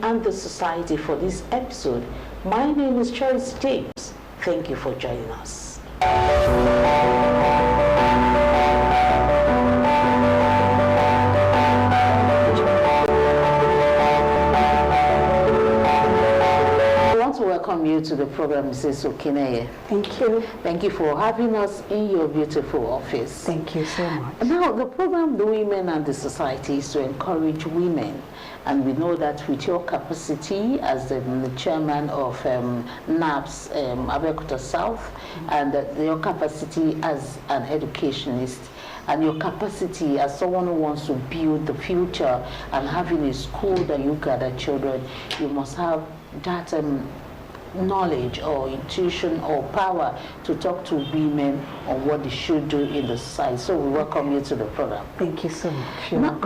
and the society for this episode. My name is Joyce James. Thank you for joining us. Welcome you to the program, Mrs. Okineye. Thank you. Thank you for having us in your beautiful office. Thank you so much. Now, the program, The Women and the Society, is to encourage women. And we know that with your capacity as the chairman of NAPS, Abeokuta South, and your capacity as an educationist, and your capacity as someone who wants to build the future and having a school that you gather children, you must have that knowledge or intuition or power to talk to women on what they should do in the society. So we welcome you to the program. Thank you so much. Now,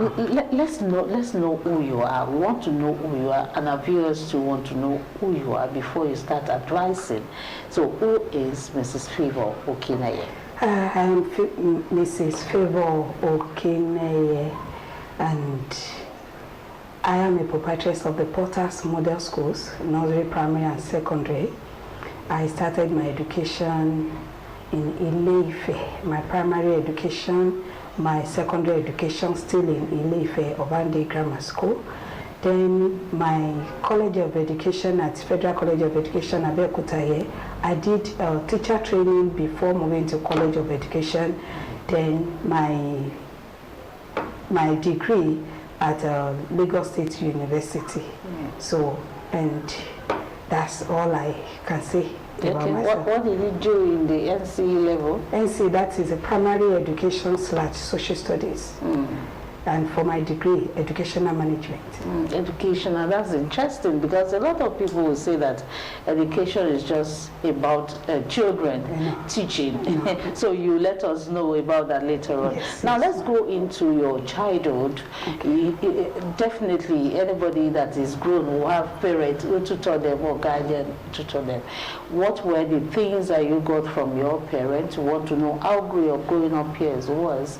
let's know who you are. We want to know who you are, and our viewers too want to know who you are before you start advising. So who is Mrs. Favor Okineye? I am Mrs. Favor Okineye, and I am a proprietress of the Porters Model Schools, nursery, primary, and secondary. I started my education in Ile-Ife, my primary education, my secondary education still in Ile-Ife, Obande Grammar School. Then my College of Education at Federal College of Education, Abeokuta. I did teacher training before moving to College of Education. Then my degree at Lagos State University. So, and that's all I can say about myself. What did you do in the NCE level? NCE, that is a primary education / social studies. And for my degree, educational management. Educational, that's interesting, because a lot of people will say that education is just about children teaching. So you let us know about that later on. Yes, now let's go into your childhood. Okay. Definitely anybody that is grown will have parents who tutor them or guardian tutor them. What were the things that you got from your parents? You want to know how your growing up years was,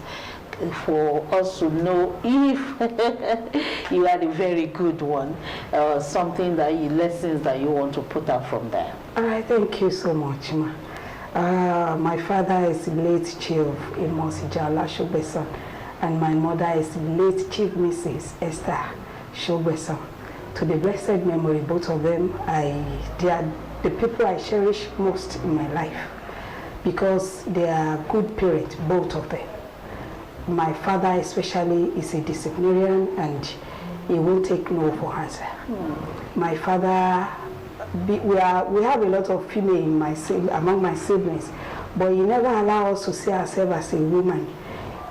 for us to know if you had a very good one, something that lessons that you want to put out from there. All right, thank you so much, ma. My father is late Chief Amos Ijala Shogbeson, and my mother is late Chief Mrs. Esther Shogbeson. To the blessed memory, both of them, they are the people I cherish most in my life, because they are good parents, both of them. My father especially is a disciplinarian, and he won't take no for answer. My father, we have a lot of female among my siblings, but he never allows us to see ourselves as a woman.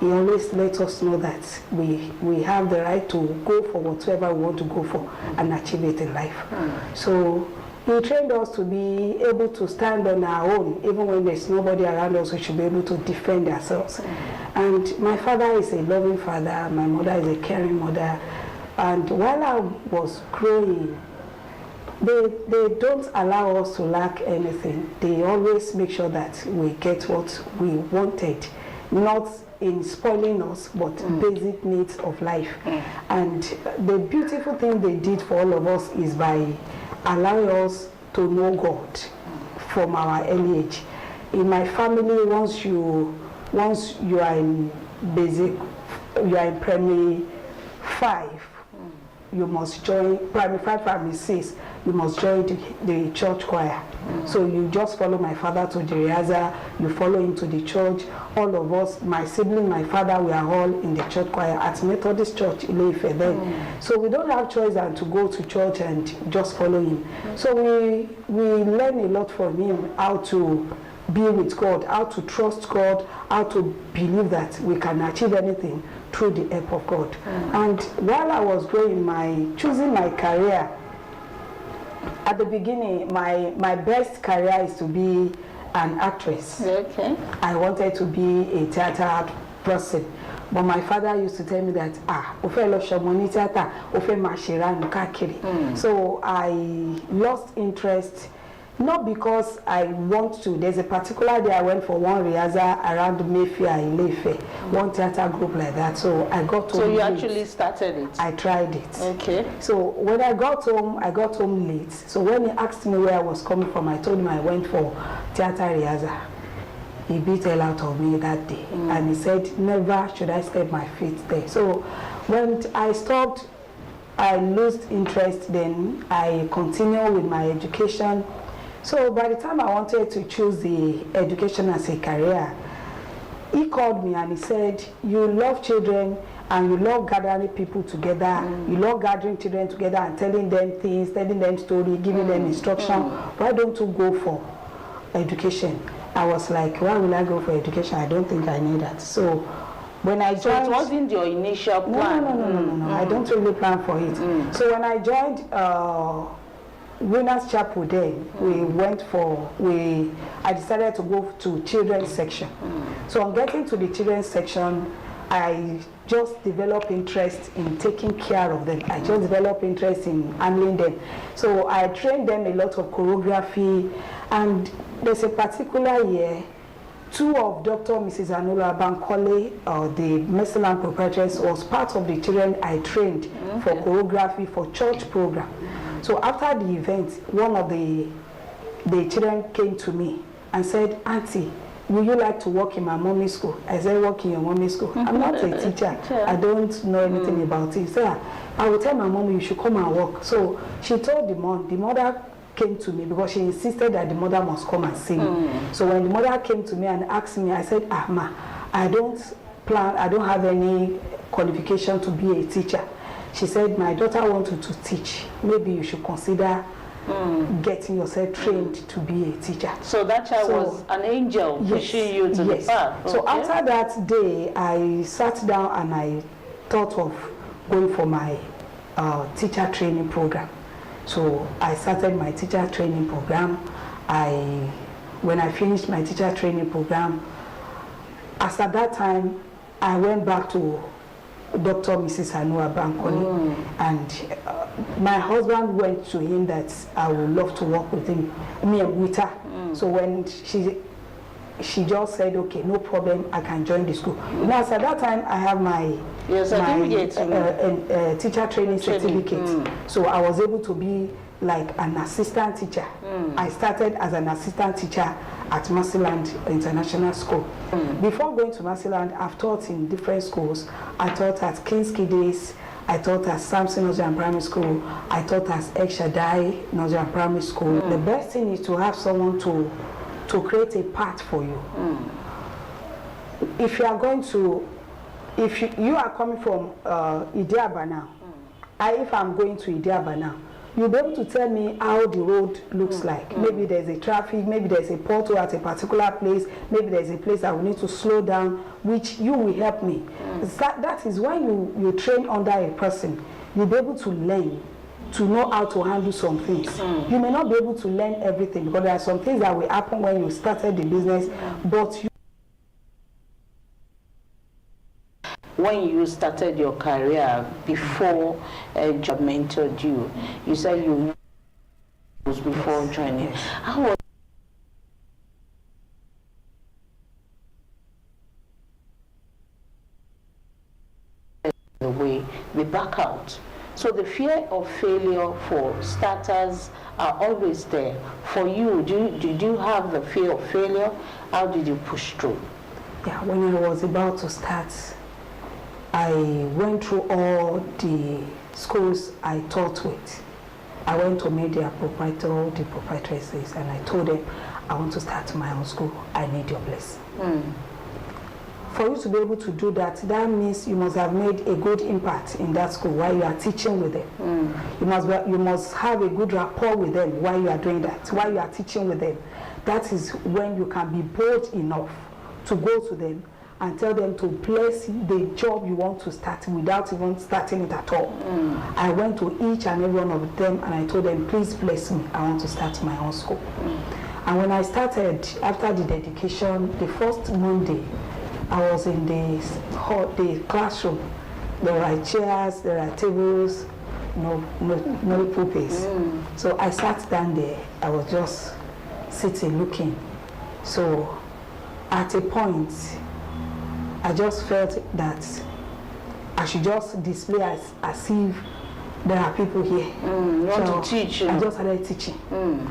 He always lets us know that we have the right to go for whatever we want to go for and achieve it in life. So he trained us to be able to stand on our own, even when there's nobody around us. We should be able to defend ourselves. And my father is a loving father, my mother is a caring mother. And while I was growing, they don't allow us to lack anything. They always make sure that we get what we wanted, not in spoiling us, but basic needs of life. And the beautiful thing they did for all of us is by allowing us to know God from our early age. In my family, once you are in basic, you are in primary 5, you must join primary 5, primary 6. You must join the church choir. So you just follow my father to the rehearsal, you follow him to the church. All of us, my sibling, my father, we are all in the church choir at Methodist Church Ile-Ife then. So we don't have choice than to go to church and just follow him. So we learn a lot from him, how to be with God, how to trust God, how to believe that we can achieve anything through the help of God. And while I was growing, choosing my career, at the beginning, my best career is to be an actress. Okay. I wanted to be a theater person. But my father used to tell me that, so I lost interest Not because I want to. There's a particular day I went for one rehearsal around Mayfair in Ilefe, one theater group like that. So I got home. So you actually started it? I tried it. Okay. So when I got home late. So when he asked me where I was coming from, I told him I went for theater rehearsal. He beat hell out of me that day, and he said, never should I step my feet there. So when I stopped, I lost interest. Then I continued with my education. So by the time I wanted to choose the education as a career, he called me and he said, you love children and you love gathering people together. You love gathering children together and telling them things, telling them stories, giving them instruction. Why don't you go for education? I was like, why will I go for education? I don't think I need that. So when I joined... So it wasn't your initial plan? No. I don't really plan for it. So when I joined Winners Chapel then, I decided to go to children's section. So on getting to the children's section, I just developed interest in taking care of them. I just developed interest in handling them. So I trained them a lot of choreography, and there's a particular year, two of Dr. Mrs. Anula Bankole, the Mercyland proprietress, was part of the children I trained for choreography for church program. So after the event, one of the children came to me and said, Auntie, would you like to work in my mommy's school? I said, work in your mommy's school. I'm not a teacher. I don't know anything about it. So I will tell my mom, you should come and work. So she told the mom. The mother came to me because she insisted that the mother must come and see me. So when the mother came to me and asked me, I said, ma, I don't have any qualification to be a teacher. She said, my daughter wants you to teach. Maybe you should consider getting yourself trained to be a teacher. So that child was an angel pushing you to the path. So after that day, I sat down and I thought of going for my teacher training program. So I started my teacher training program. When I finished my teacher training program, as at that time, I went back to Dr. Mrs. Anua Bankole, and my husband went to him that I would love to work with her. So when she just said, okay, no problem, I can join the school. Now, at that time, I have my teacher training certificate. So I was able to be like an assistant teacher. I started as an assistant teacher at Mercyland International School. Before going to Mercyland, I've taught in different schools. I taught at King's Kiddis, I taught at Samson Nigerian Primary School, I taught at El Shaddai Nigerian Primary School. The best thing is to have someone to create a path for you. If you are going to, if you are coming from Idiaba now, if I'm going to Idiaba now, you'll be able to tell me how the road looks like. Maybe there's a traffic, maybe there's a pothole at a particular place, maybe there's a place that we need to slow down, which you will help me. That is when you train under a person, you'll be able to learn, to know how to handle some things. You may not be able to learn everything because there are some things that will happen when you started the business, but when you started your career, before job mentored you, you said you was before joining. How was the way they back out? So the fear of failure for starters are always there. For you, did you have the fear of failure? How did you push through? Yeah, when I was about to start, I went through all the schools I taught with. I went to meet the proprietresses, and I told them, I want to start my own school. I need your blessing. For you to be able to do that, that means you must have made a good impact in that school while you are teaching with them. You must have a good rapport with them while you are doing that, while you are teaching with them. That is when you can be bold enough to go to them and tell them to bless the job you want to start without even starting it at all. I went to each and every one of them and I told them, please bless me, I want to start my own school. And when I started, after the dedication, the first Monday, I was in the classroom. There are chairs, there are tables, no pulpits. So I sat down there. I was just sitting looking. So at a point, I just felt that I should just display as if there are people here. You want to teach. I just started teaching.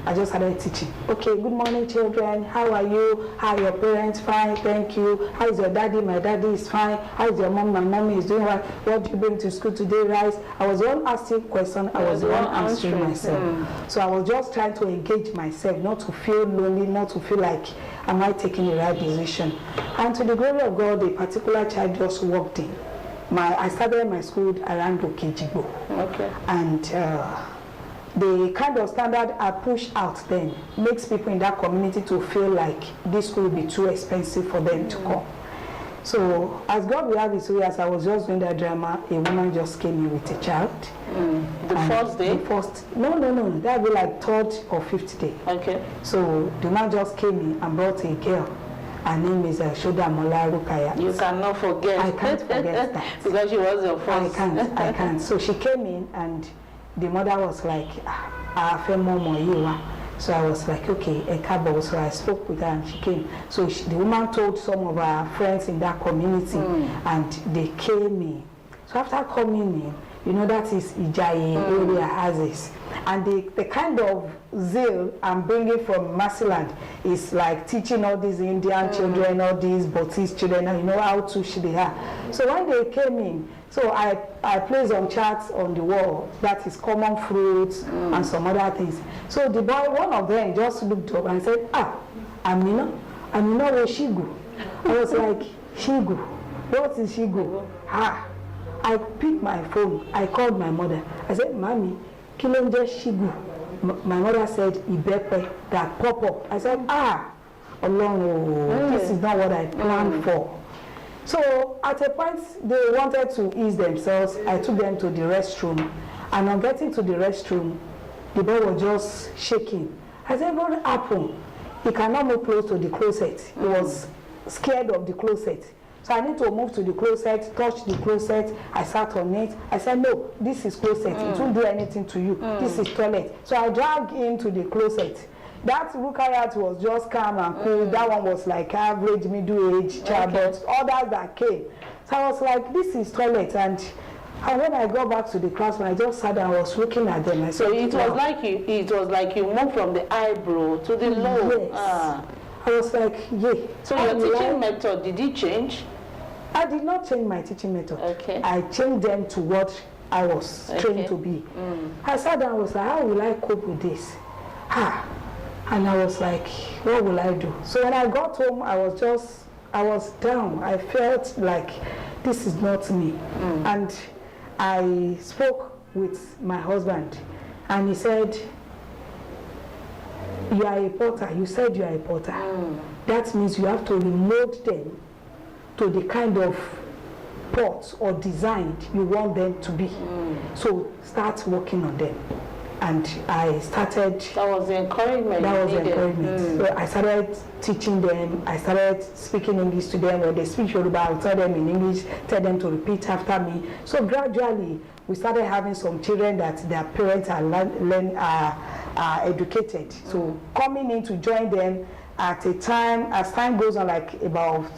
I just started teaching. Okay, good morning, children. How are you? How are your parents? Fine, thank you. How is your daddy? My daddy is fine. How is your mom? My mommy is doing well. What do you bring to school today, rice? I was the one asking questions. I was the one answering myself. So I was just trying to engage myself, not to feel lonely, not to feel like, am I taking the right decision? And to the glory of God, a particular child just walked in. I started my school around Okejigbo. Okay. And the kind of standard I push out then makes people in that community to feel like this school will be too expensive for them to come. So as God will have his way, as I was just doing that drama, a woman just came in with a child. The first day? The first, no, that would be like 3rd or 5th day. Okay. So the man just came in and brought a girl. Her name is Shodamola Rukaya. You cannot forget. I can't forget that. Because she was your first. I can't. So she came in and the mother was like, so I was like, okay, Ekabo. So I spoke with her and she came. So the woman told some of her friends in that community and they came in. So after coming in, you know, that is Ijayi area has this. And the kind of zeal I'm bringing from Masiland is like teaching all these Indian children, all these Buddhist children, you know how to they are. So when they came in, so I placed some charts on the wall, that is common fruits and some other things. So the boy, one of them just looked up and said, Amina was Shigu. I was like, Shigu? What is Shigu? I picked my phone, I called my mother. I said, Mommy, Kilonje Shigu. My mother said, Ibepe, that pop up. I said, Along, this is not what I planned for. So at a point, they wanted to ease themselves. I took them to the restroom. And on getting to the restroom, the boy was just shaking. I said, what happened? He cannot move close to the closet. He was scared of the closet. So I need to move to the closet, touch the closet. I sat on it. I said, no, this is closet. It won't do anything to you. This is toilet. So I dragged him to the closet. That Rukayat was just calm and cool. That one was like average, middle-aged child. But others that came. So I was like, this is toilet. And when I got back to the classroom, I just sat and I was looking at them. I said, so it was like you moved from the eyebrow to the low. Yes. I was like, yeah. So your teaching method, did it change? I did not change my teaching method. Okay. I changed them to what I was trained to be. I sat down and was like, how will I cope with this? And I was like, what will I do? So when I got home, I was down. I felt like this is not me. And I spoke with my husband and he said, you are a potter. You said you are a potter. That means you have to remold them to the kind of pot or design you want them to be. So start working on them. And I started. That was the encouragement. That was the encouragement. So I started teaching them. I started speaking English to them. When they speak Yoruba, I'll tell them in English, tell them to repeat after me. So gradually, we started having some children that their parents are educated. So coming in to join them at a time, as time goes on, like about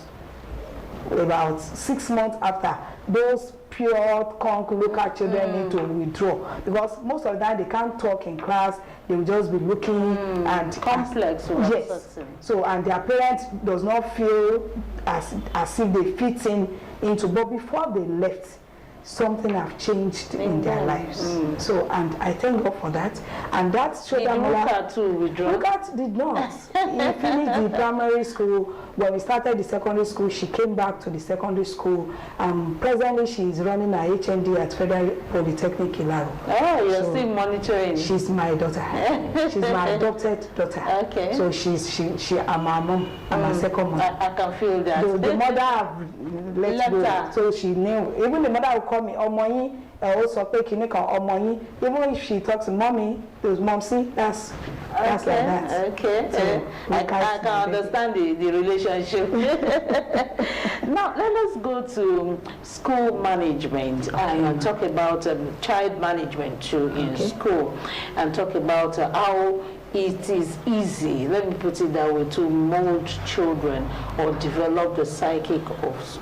6 months after, those pure local children need to withdraw because most of the time they can't talk in class. They will just be looking and complex. Yes. So and their parents does not feel as if they fit into. But before they left, something have changed in their lives. So and I thank God for that. And that Shodamola too withdraw. Lukat did not. He finished the primary school. When we started the secondary school, she came back to the secondary school. Presently, she is running her HND at Federal Polytechnic Ilaro. Oh, you're still monitoring. She's my daughter. She's my adopted daughter. Okay. So I'm my mom. I'm my second mom. I can feel that. The mother have let go. So she knew. Even the mother will call me Omoyi. Also taking Omoyi. Even if she talks to mommy, those mom see that's like that. Okay. So, I can understand the relationship. Now let us go to school management and talk about child management too in school, and talk about how it is easy, let me put it that way, to mold children or develop the psychic of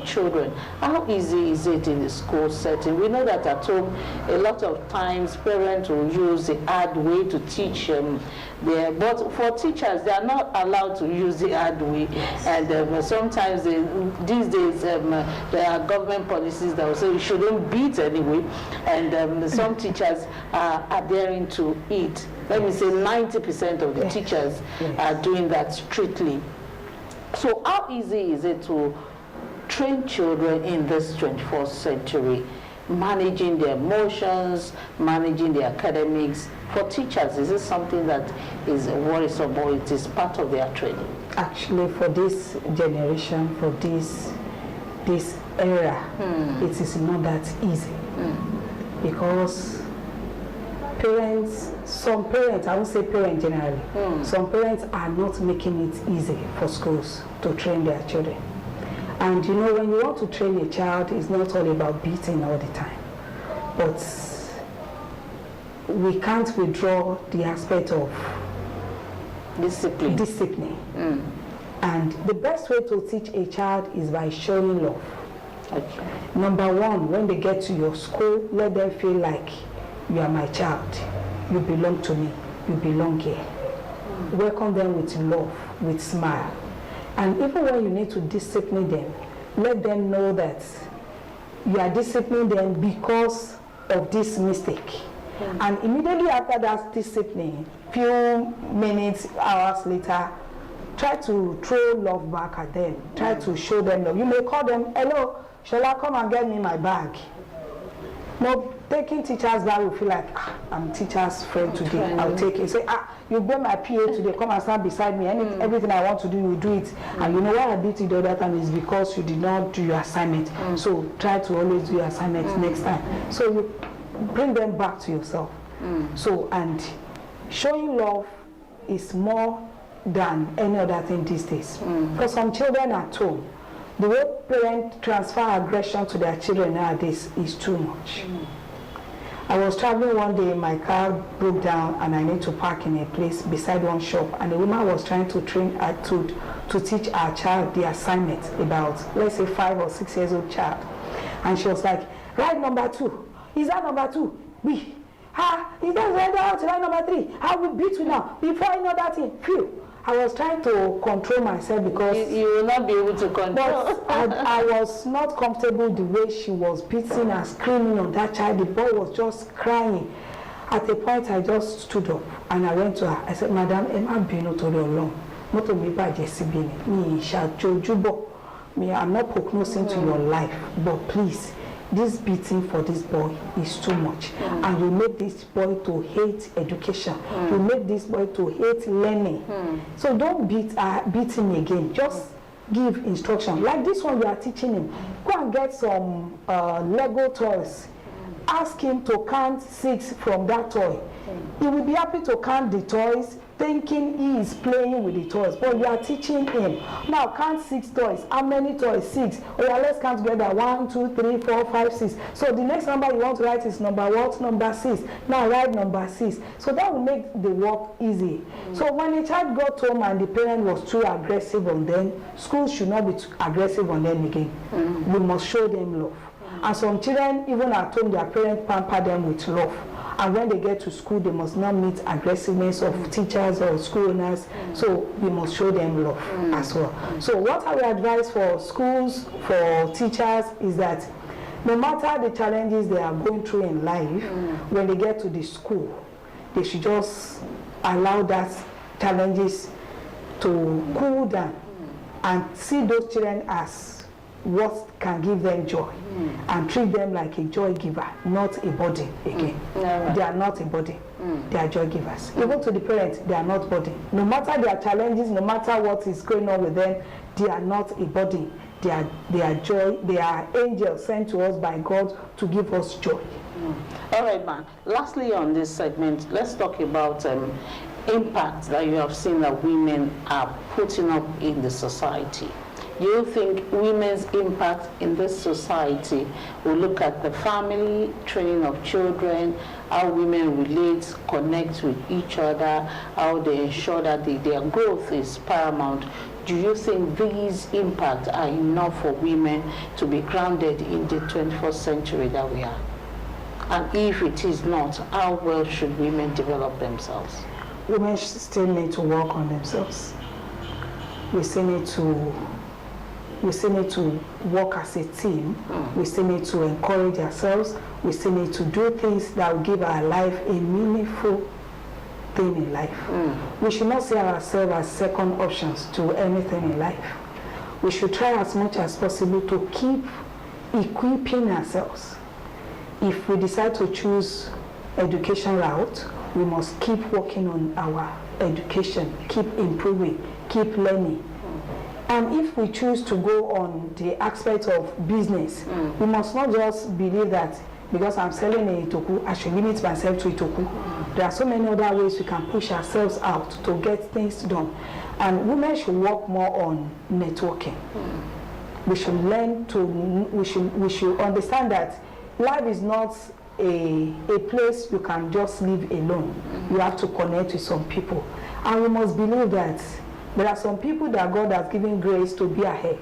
children. How easy is it in the school setting? We know that at home, a lot of times parents will use the hard way to teach but for teachers, they are not allowed to use the hard way. Yes. And sometimes these days there are government policies that will say you shouldn't beat anyway, and some teachers are adhering to it. Let me say 90% of the teachers are doing that strictly. So how easy is it to train children in this 21st century, managing their emotions, managing their academics? For teachers, is this something that is worrisome, or it is part of their training? Actually, for this generation, for this era, it is not that easy. Because some parents, I won't say parents generally, some parents are not making it easy for schools to train their children. And you know, when you want to train a child, it's not all about beating all the time. But we can't withdraw the aspect of discipline. And the best way to teach a child is by showing love. Okay. Number one, when they get to your school, let them feel like you are my child, you belong to me, you belong here. Welcome them with love, with smile. And even when you need to discipline them, let them know that you are disciplining them because of this mistake. And immediately after that discipline, few minutes, hours later, try to throw love back at them. Try to show them love. You may call them, hello, shall I come and get me my bag? No, taking teacher's bag will feel like, I'm teacher's friend today, I'll take it. Say, you bring my PA today, come and stand beside me. Everything I want to do, you do it. And you know why I beat you the other time is because you did not do your assignment. So try to always do your assignment next time. So you bring them back to yourself. So, and showing love is more than any other thing these days. For some children at home, the way parents transfer aggression to their children nowadays is too much. I was traveling one day, my car broke down and I need to park in a place beside one shop, and the woman was trying to train to teach our child the assignment about, let's say, 5 or 6 years old child. And she was like, write number 2. Is that number 2? B. Is that right number 3? I will beat you now. Before I know that thing, phew. I was trying to control myself because you will not be able to control. But I was not comfortable the way she was beating and screaming on that child. The boy was just crying. At a point, I just stood up and I went to her. I said, Madam, Emma Bino to the long. Not to me by Jessibini. Me, Shajojubo. Me, I'm not prognosing to your life, but please. This beating for this boy is too much. And you make this boy to hate education. You make this boy to hate learning. So don't beat him again. Just give instruction. Like this one you are teaching him. Go and get some Lego toys. Ask him to count 6 from that toy. He will be happy to count the toys, thinking he is playing with the toys, but you are teaching him. Now count 6 toys. How many toys? 6. Oh yeah, let's count together. 1, 2, 3, 4, 5, 6. So the next number you want to write is number what? Number 6. Now write number 6. So that will make the work easy. So when a child got home and the parent was too aggressive on them, schools should not be too aggressive on them again. We must show them love. And some children, even at home, their parents pamper them with love. And when they get to school, they must not meet aggressiveness of teachers or school owners. So we must show them love as well. So what I would advise for schools, for teachers, is that no matter the challenges they are going through in life, when they get to the school, they should just allow that challenges to cool down and see those children as what can give them joy, and treat them like a joy giver, not a burden again. They are not a burden. They are joy givers. Even to the parents, they are not burden. No matter their challenges, no matter what is going on with them, they are not a burden. They are joy. They are angels sent to us by God to give us joy. All right, man. Lastly, on this segment, let's talk about impact that you have seen that women are putting up in the society. Do you think women's impact in this society will look at the family, training of children, how women relate, connect with each other, how they ensure that their growth is paramount? Do you think these impacts are enough for women to be grounded in the 21st century that we are? And if it is not, how well should women develop themselves? Women still need to work on themselves. We still need to work as a team. We still need to encourage ourselves. We still need to do things that will give our life a meaningful thing in life. We should not see ourselves as second options to anything in life. We should try as much as possible to keep equipping ourselves. If we decide to choose education route, we must keep working on our education, keep improving, keep learning. And if we choose to go on the aspect of business, we must not just believe that because I'm selling a itoku, I should limit myself to itoku. There are so many other ways we can push ourselves out to get things done. And women should work more on networking. We should learn to, we should understand that life is not a place you can just live alone. You have to connect with some people. And we must believe that there are some people that God has given grace to be ahead.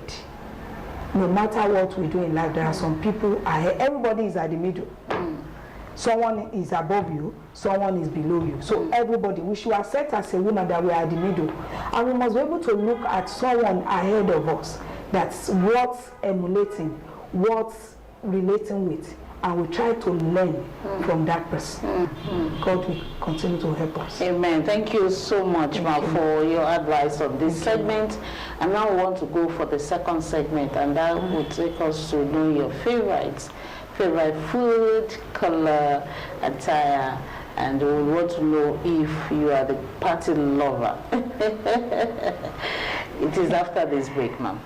No matter what we do in life, there are some people ahead. Everybody is at the middle. Someone is above you, someone is below you. So everybody, we should accept as a woman that we are at the middle. And we must be able to look at someone ahead of us that's worth emulating, worth relating with. And we try to learn from that person. God will continue to help us. Amen. Thank you so much, Ma, for your advice on this segment. And now we want to go for the second segment, and that will take us to know your favorites. Favorite food, color, attire, and we want to know if you are the party lover. It is after this break, ma'am.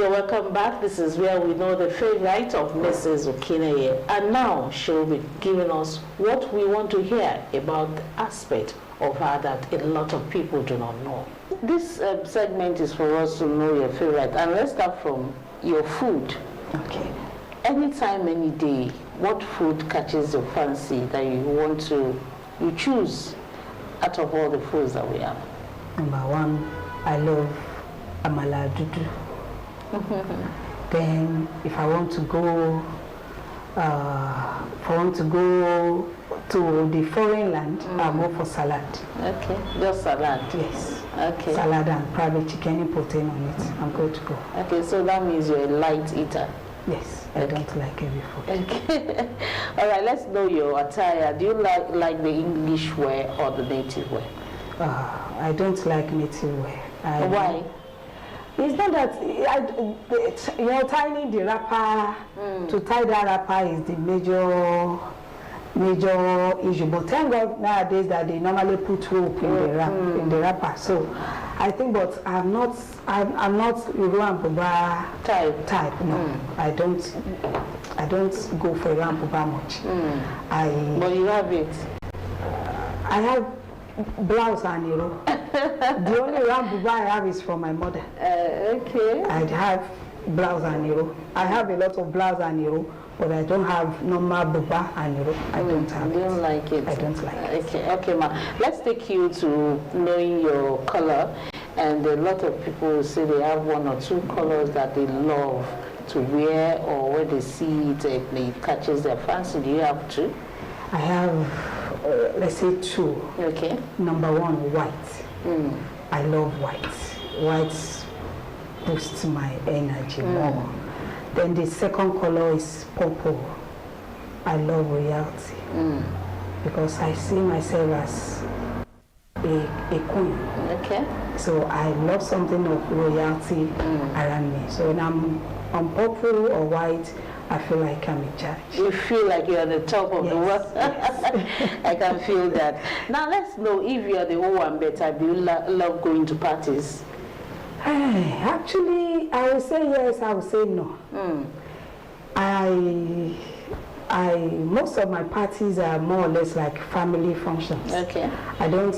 Welcome back. This is where we know the favorite of Mrs. Okineye. And now she'll be giving us what we want to hear about the aspect of her that a lot of people do not know. This segment is for us to know your favorite. And let's start from your food. Okay. Anytime, any day, what food catches your fancy that you choose out of all the foods that we have? Number one, I love amala dudu. Then if I want to go to the foreign land, I'll go for salad. Okay, just salad. Yes. Okay. Salad and probably chicken and protein on it. I'm good to go. Okay, so that means you're a light eater. Yes, I don't like heavy food. Okay. All right, let's know your attire. Do you like the English wear or the native wear? I don't like native wear. Why? It's not that, tying the wrapper, to tie that wrapper is the major issue. But thank God nowadays that they normally put rope in the wrapper. So I think, but I'm not Iro and Buba type. No, I don't go for Iro and Buba much. But you have it. I have blouse and Iro. The only buba I have is from my mother. Okay. I have blouse and Iro. I have a lot of blouse and Iro, but I don't have normal buba and Iro. I don't have it. You don't like it? I don't like it. Okay, ma. Let's take you to knowing your color. And a lot of people say they have one or two colors that they love to wear, or when they see it, it catches their fancy. Do you have two? I have, let's say, two. Okay. Number one, white. I love white. White boosts my energy more. Then the second color is purple. I love royalty because I see myself as a queen. Okay. So I love something of royalty around me. So when I'm on purple or white, I feel like I'm in charge. You feel like you're at the top of the world. Yes. I can feel that. Now let's know if you're the whole one better. Do you love going to parties? Actually, I would say yes, I would say no. most of my parties are more or less like family functions. Okay. I don't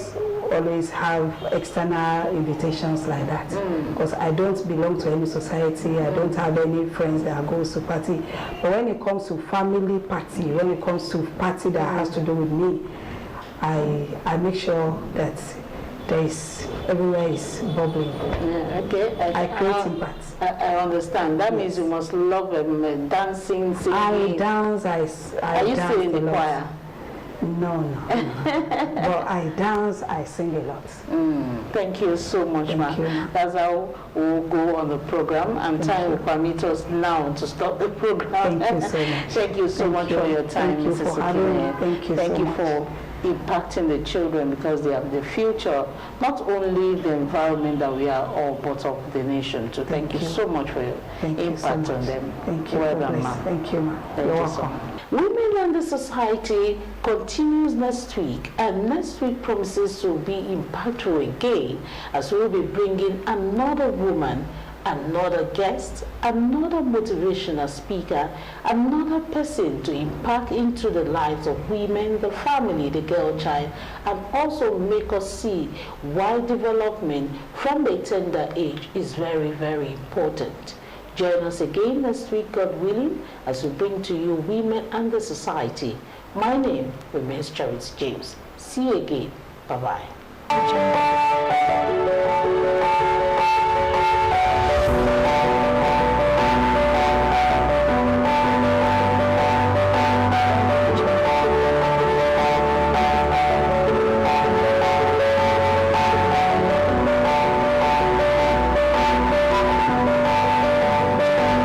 always have external invitations like that because I don't belong to any society. I don't have any friends that go to party. But when it comes to family party, when it comes to party that has to do with me, I make sure that everywhere is bubbling. Yeah, okay. I create impact. I understand. That means you must love dancing, singing. I dance. Are you still in the choir? No. But I dance, I sing a lot. Thank you so much, ma. That's how we'll go on the program, and time will permit us now to stop the program. Thank you so much. Thank you so much for your time, Thank you Mrs. for having me. Thank you for impacting the children, because they are the future, not only the environment that we are all part of the nation. So thank you so much for your impact on them. Thank you. Well done, ma. Thank you, ma. You're welcome. Women and the Society continues next week, and next week promises to be impactful again, as we'll be bringing another woman, another guest, another motivational speaker, another person to impact into the lives of women, the family, the girl child, and also make us see why development from a tender age is very, very important. Join us again next week, God willing, as we bring to you Women and the Society. My name remains Charity James. See you again. Bye-bye.